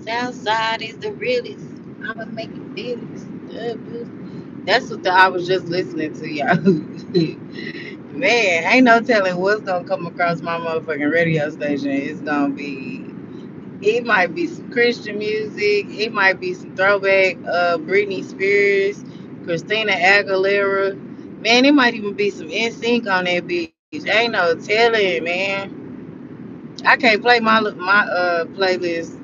Southside is the realest. I'ma make it feelings. That's what I was just listening to, y'all. Man, ain't no telling what's gonna come across my motherfucking radio station. It's gonna be, it might be some Christian music, it might be some throwback Britney Spears, Christina Aguilera. Man, it might even be some NSYNC on that bitch. Ain't no telling, man. I can't play my playlist.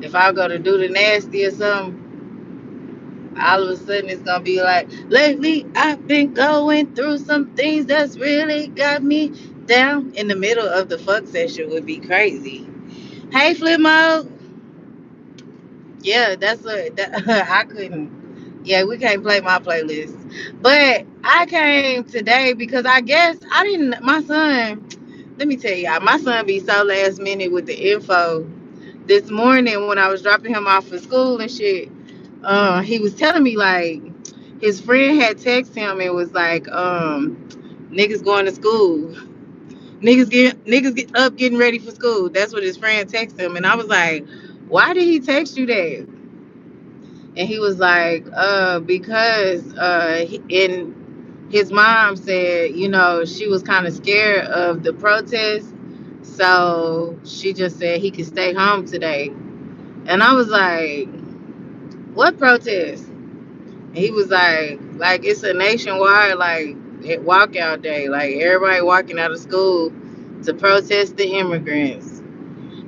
If I go to do the nasty or something, all of a sudden it's gonna be like, lately I've been going through some things that's really got me down. In the middle of the fuck session would be crazy. Hey, Flip Mode. Yeah, that's what that, I couldn't. Yeah, we can't play my playlist. But I came today because I guess I didn't. My son, let me tell y'all, my son be so last minute with the info. This morning when I was dropping him off for school and shit, he was telling me like his friend had texted him and was like, niggas going to school. Niggas get up getting ready for school. That's what his friend texted him. And I was like, why did he text you that? And he was like, because and his mom said, you know, she was kind of scared of the protest. So she just said he could stay home today. And I was like, what protest? And he was like it's a nationwide walkout day. Like everybody walking out of school to protest the immigrants.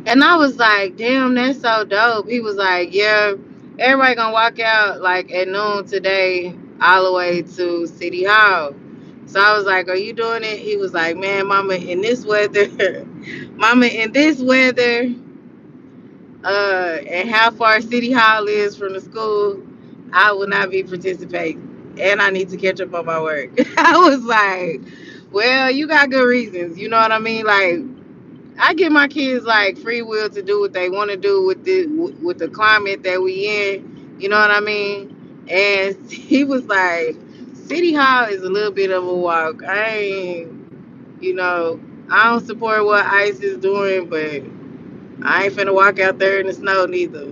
And I was like, damn, that's so dope. He was like, yeah, everybody gonna walk out like at noon today, all the way to City Hall. So I was like, are you doing it? He was like, man, mama, in this weather, mama, in this weather, and how far City Hall is from the school, I will not be participating. And I need to catch up on my work. I was like, well, you got good reasons. You know what I mean? Like, I give my kids like free will to do what they want to do with the climate that we in. You know what I mean? And he was like, City Hall is a little bit of a walk. I ain't, you know, I don't support what ICE is doing, but I ain't finna walk out there in the snow neither.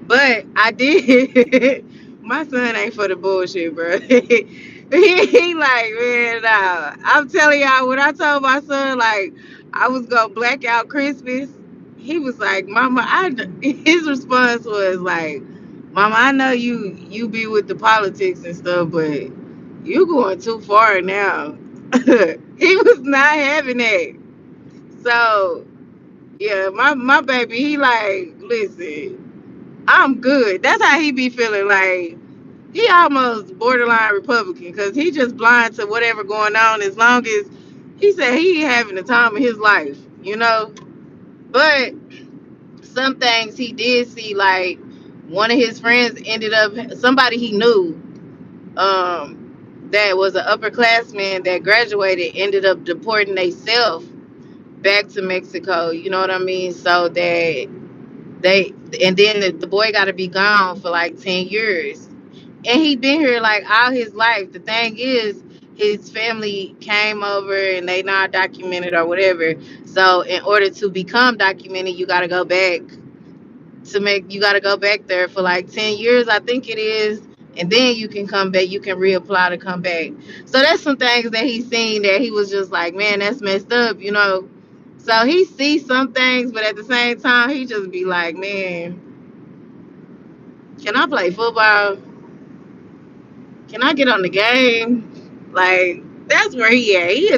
But I did. My son ain't for the bullshit, bro. He like, man, nah. I'm telling y'all, when I told my son, like, I was gonna black out Christmas, he was like, Mama, his response was like, Mama, I know you be with the politics and stuff, but you going too far now. He was not having that. So, yeah, my baby, he like, listen, I'm good. That's how he be feeling. Like he almost borderline Republican because he just blind to whatever going on as long as he said he having the time of his life, you know. But some things he did see, like one of his friends ended up somebody he knew, that was an upperclassman that graduated ended up deporting themselves back to Mexico. You know what I mean? So that they and then the boy got to be gone for like 10 years, and he been here like all his life. The thing is, his family came over and they not documented or whatever. So in order to become documented, you got to go back there for like 10 years, I think it is. And then you can come back, you can reapply to come back. So that's some things that he's seen that he was just like, man, that's messed up, you know. So he sees some things, but at the same time, he just be like, man, can I play football? Can I get on the game? Like, that's where he at. He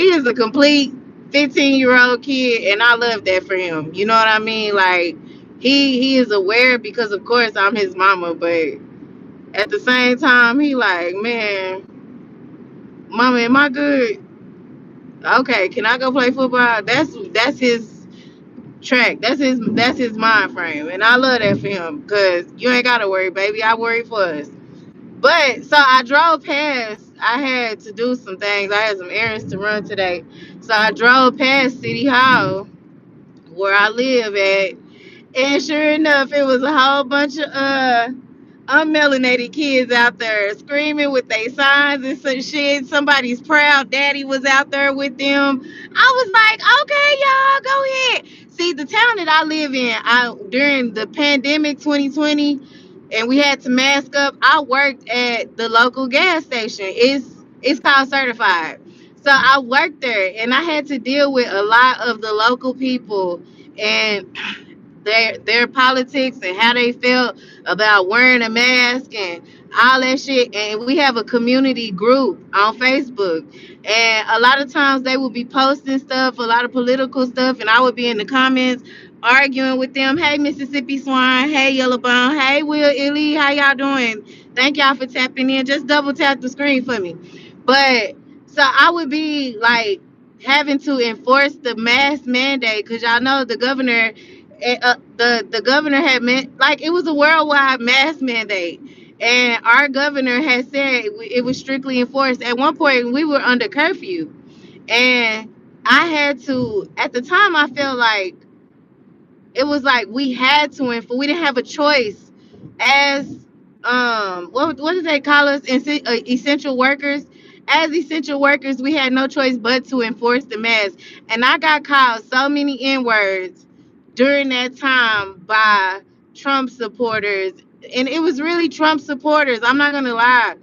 is a complete 15-year-old kid, and I love that for him. You know what I mean? Like, he is aware because, of course, I'm his mama, but at the same time, he like, man, mama, am I good? Okay, can I go play football? That's his track. That's his mind frame, and I love that for him because you ain't gotta worry, baby. I worry for us. But so I drove past. I had to do some things. I had some errands to run today. So I drove past City Hall where I live at. And sure enough, it was a whole bunch of unmelanated kids out there screaming with their signs and some shit. Somebody's proud daddy was out there with them. I was like, okay, y'all, go ahead. See, the town that I live in, I during the pandemic 2020, and we had to mask up. I worked at the local gas station. It's called Certified. So I worked there, and I had to deal with a lot of the local people and their politics and how they felt about wearing a mask and all that shit. And we have a community group on Facebook, and a lot of times they would be posting stuff, a lot of political stuff, and I would be in the comments arguing with them. Hey, Mississippi Swine. Hey, Yellowbone. Hey, Will Illy. How y'all doing? Thank y'all for tapping in. Just double tap the screen for me. But so I would be like having to enforce the mask mandate because y'all know the governor, the governor had meant like it was a worldwide mask mandate, and our governor had said it was strictly enforced. At one point, we were under curfew, and I had to. At the time, I felt like it was like we had to enforce. We didn't have a choice as what did they call us? Essential workers. As essential workers, we had no choice but to enforce the mask. And I got called so many N words during that time by Trump supporters, and it was really Trump supporters. I'm not gonna lie,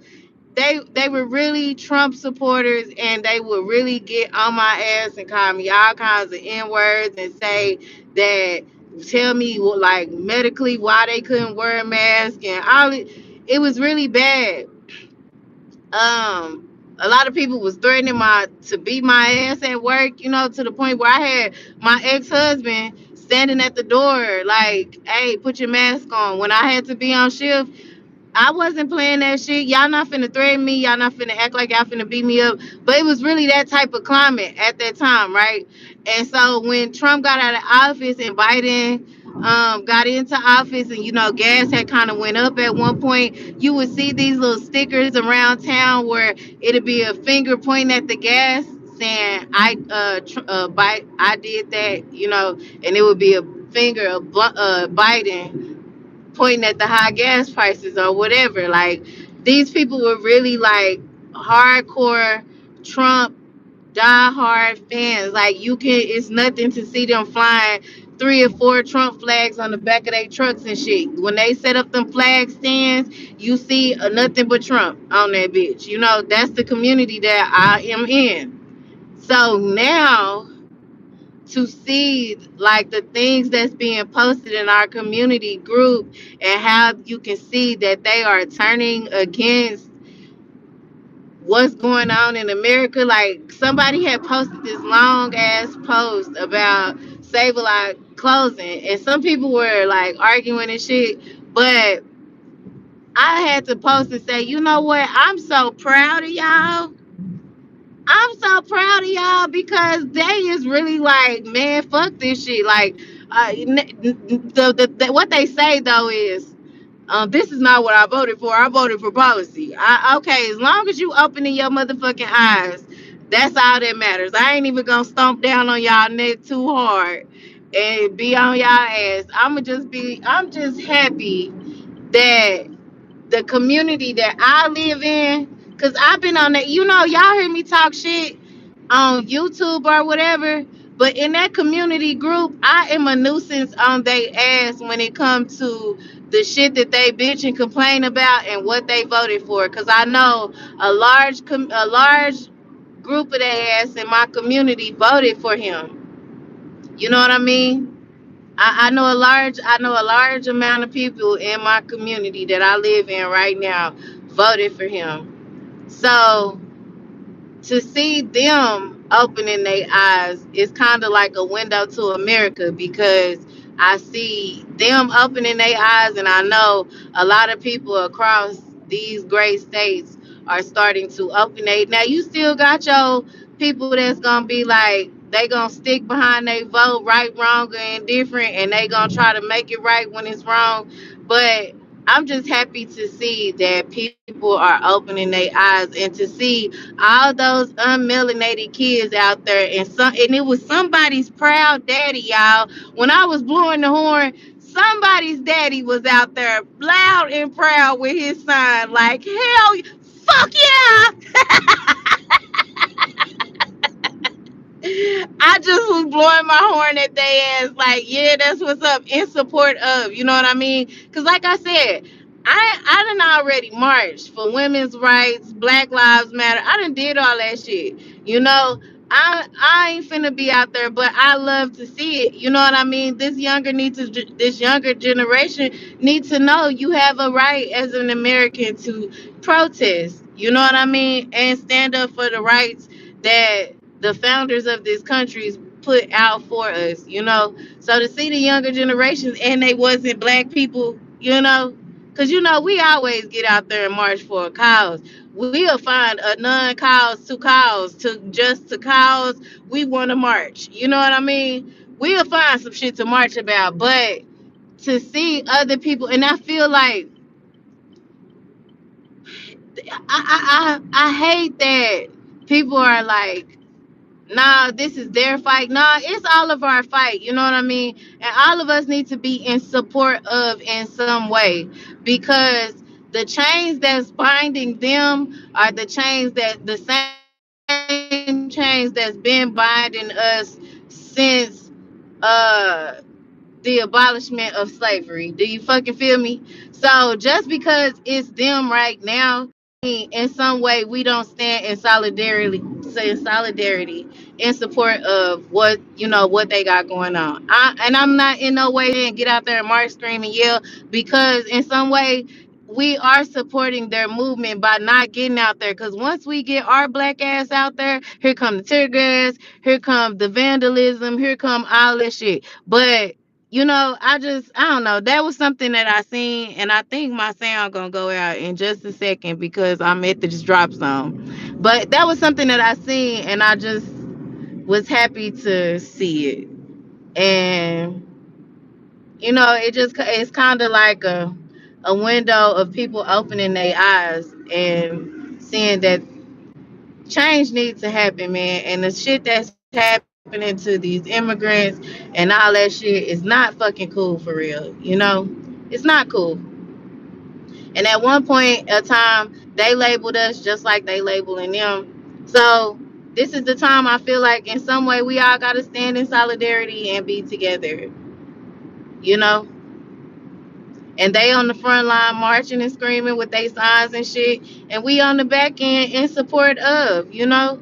they were really Trump supporters, and they would really get on my ass and call me all kinds of N words and say that, tell me like medically why they couldn't wear a mask and all it. It was really bad. A lot of people was threatening my to beat my ass at work, to the point where I had my ex-husband standing at the door like, hey, put your mask on when I had to be on shift. I wasn't playing that shit. Y'all not finna threaten me. Y'all not finna act like y'all finna beat me up. But it was really that type of climate at that time, right? And so when Trump got out of office and Biden got into office, and gas had kind of went up at one point, you would see these little stickers around town where it'd be a finger pointing at the gas saying I did that, and it would be a finger of Biden pointing at the high gas prices or whatever. Like, these people were really like hardcore Trump diehard fans. Like, it's nothing to see them flying 3 or 4 Trump flags on the back of their trucks and shit. When they set up them flag stands, you see nothing but Trump on that bitch. That's the community that I am in. So now to see like the things that's being posted in our community group, and how you can see that they are turning against what's going on in America. Like, somebody had posted this long ass post about Save a Lot closing, and some people were like arguing and shit, but I had to post and say, you know what, I'm so proud of y'all. I'm so proud of y'all because they is really like, man, fuck this shit. Like, what they say though is, this is not what I voted for. I voted for policy. Okay, as long as you opening your motherfucking eyes, that's all that matters. I ain't even gonna stomp down on y'all neck too hard and be on y'all ass. I'm just happy that the community that I live in, because I've been on that, y'all hear me talk shit on YouTube or whatever, but in that community group, I am a nuisance on they ass when it comes to the shit that they bitch and complain about and what they voted for. Because I know a large group of their ass in my community voted for him. You know what I mean? I know a large amount of people in my community that I live in right now voted for him. So to see them opening their eyes is kind of like a window to America, because I see them opening their eyes, and I know a lot of people across these great states are starting to open their. Now, you still got your people that's gonna be like, they gonna stick behind their vote, right, wrong, or indifferent, and they gonna try to make it right when it's wrong. But I'm just happy to see that people are opening their eyes, and to see all those unmelanated kids out there, and it was somebody's proud daddy, y'all. When I was blowing the horn, somebody's daddy was out there loud and proud with his sign, like, hell, fuck yeah. I just was blowing my horn at they ass, like, yeah, that's what's up, in support of, you know what I mean? Because, like I said, I done already marched for women's rights, Black Lives Matter. I done did all that shit, you know. I ain't finna be out there, but I love to see it. You know what I mean? This younger generation needs to know you have a right as an American to protest. You know what I mean? And stand up for the rights that the founders of this country put out for us, you know. So to see the younger generations and they wasn't black people, you know, because you know we always get out there and march for a cause. We'll find a non-cause to cause to just to cause. We want to march. You know what I mean? We'll find some shit to march about, but to see other people, and I feel like I hate that people are like, nah, this is their fight. Nah, it's all of our fight. You know what I mean? And all of us need to be in support of in some way, because the chains that's binding them are the chains that the same chains that's been binding us since the abolishment of slavery. Do you fucking feel me? So just because it's them right now, in some way we don't stand in solidarity in support of what you know what they got going on. I'm not in no way and get out there and march, scream, and yell, because in some way we are supporting their movement by not getting out there. Because once we get our black ass out there, here come the tear gas, here come the vandalism, here come all this shit. But you know, I don't know. That was something that I seen, and I think my sound gonna go out in just a second because I'm at the drop zone. But that was something that I seen, and I just was happy to see it. And you know, it's kind of like a window of people opening their eyes and seeing that change needs to happen, man. And the shit that's happening to these immigrants and all that shit is not fucking cool for real. You know, it's not cool. And at one point of time, they labeled us just like they labeling them. So this is the time I feel like in some way we all gotta stand in solidarity and be together. You know, and they on the front line marching and screaming with their signs and shit, and we on the back end in support of. You know,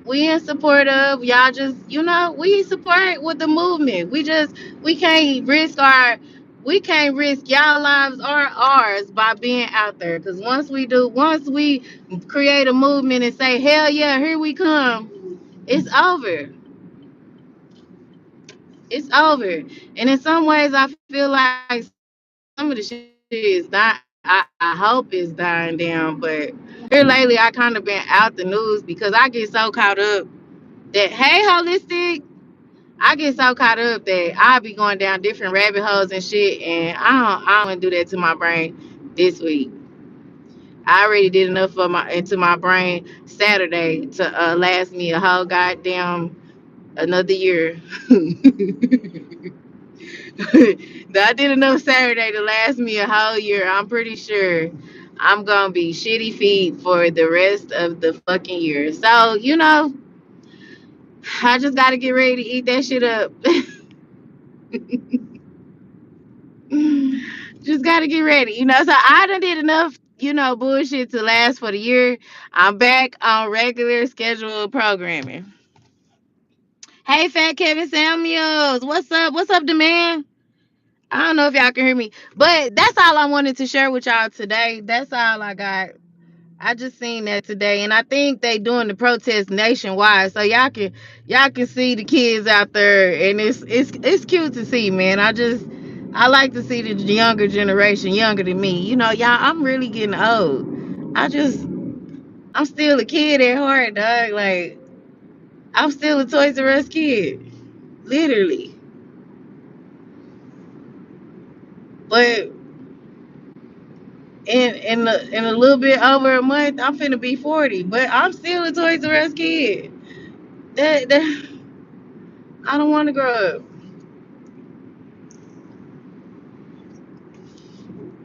we in support of y'all. Just you know, we support with the movement. We can't risk y'all lives or ours by being out there. Because once we create a movement and say hell yeah, here we come, it's over. It's over. And in some ways, I feel like some of the shit is dying. I hope it's dying down, but here lately I kind of been out the news because I get so caught up that hey holistic, I get so caught up that I be going down different rabbit holes and shit, and I don't want to do that to my brain this week. I already did enough for my into my brain Saturday to last me a whole goddamn another year. I did enough Saturday to last me a whole year. I'm pretty sure I'm gonna be shitty feet for the rest of the fucking year. So you know, I just gotta get ready to eat that shit up. Just gotta get ready, you know. So I done did enough, you know, bullshit to last for the year. I'm back on regular scheduled programming. Hey, Fat Kevin Samuels, what's up? What's up, the man? I don't know if y'all can hear me, but that's all I wanted to share with y'all today. That's all I got. I just seen that today, and I think they doing the protest nationwide, so y'all can see the kids out there, and it's cute to see, man. I like to see the younger generation, younger than me. You know, y'all, I'm really getting old. I just I'm still a kid at heart, dog. Like I'm still a Toys R Us kid, literally. But in a little bit over a month, I'm finna be 40. But I'm still a Toys R Us kid. That I don't want to grow up.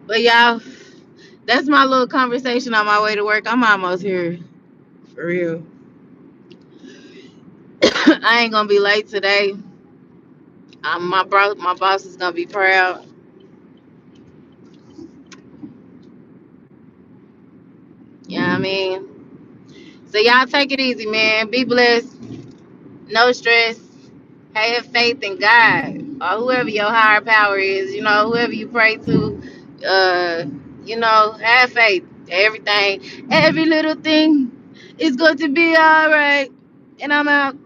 But y'all, that's my little conversation on my way to work. I'm almost here, for real. I ain't gonna be late today. My boss is gonna be proud. You know what I mean? So y'all take it easy, man. Be blessed. No stress. Have faith in God or whoever your higher power is. You know, whoever you pray to. Uh, have faith. Everything, every little thing is going to be all right. And I'm out.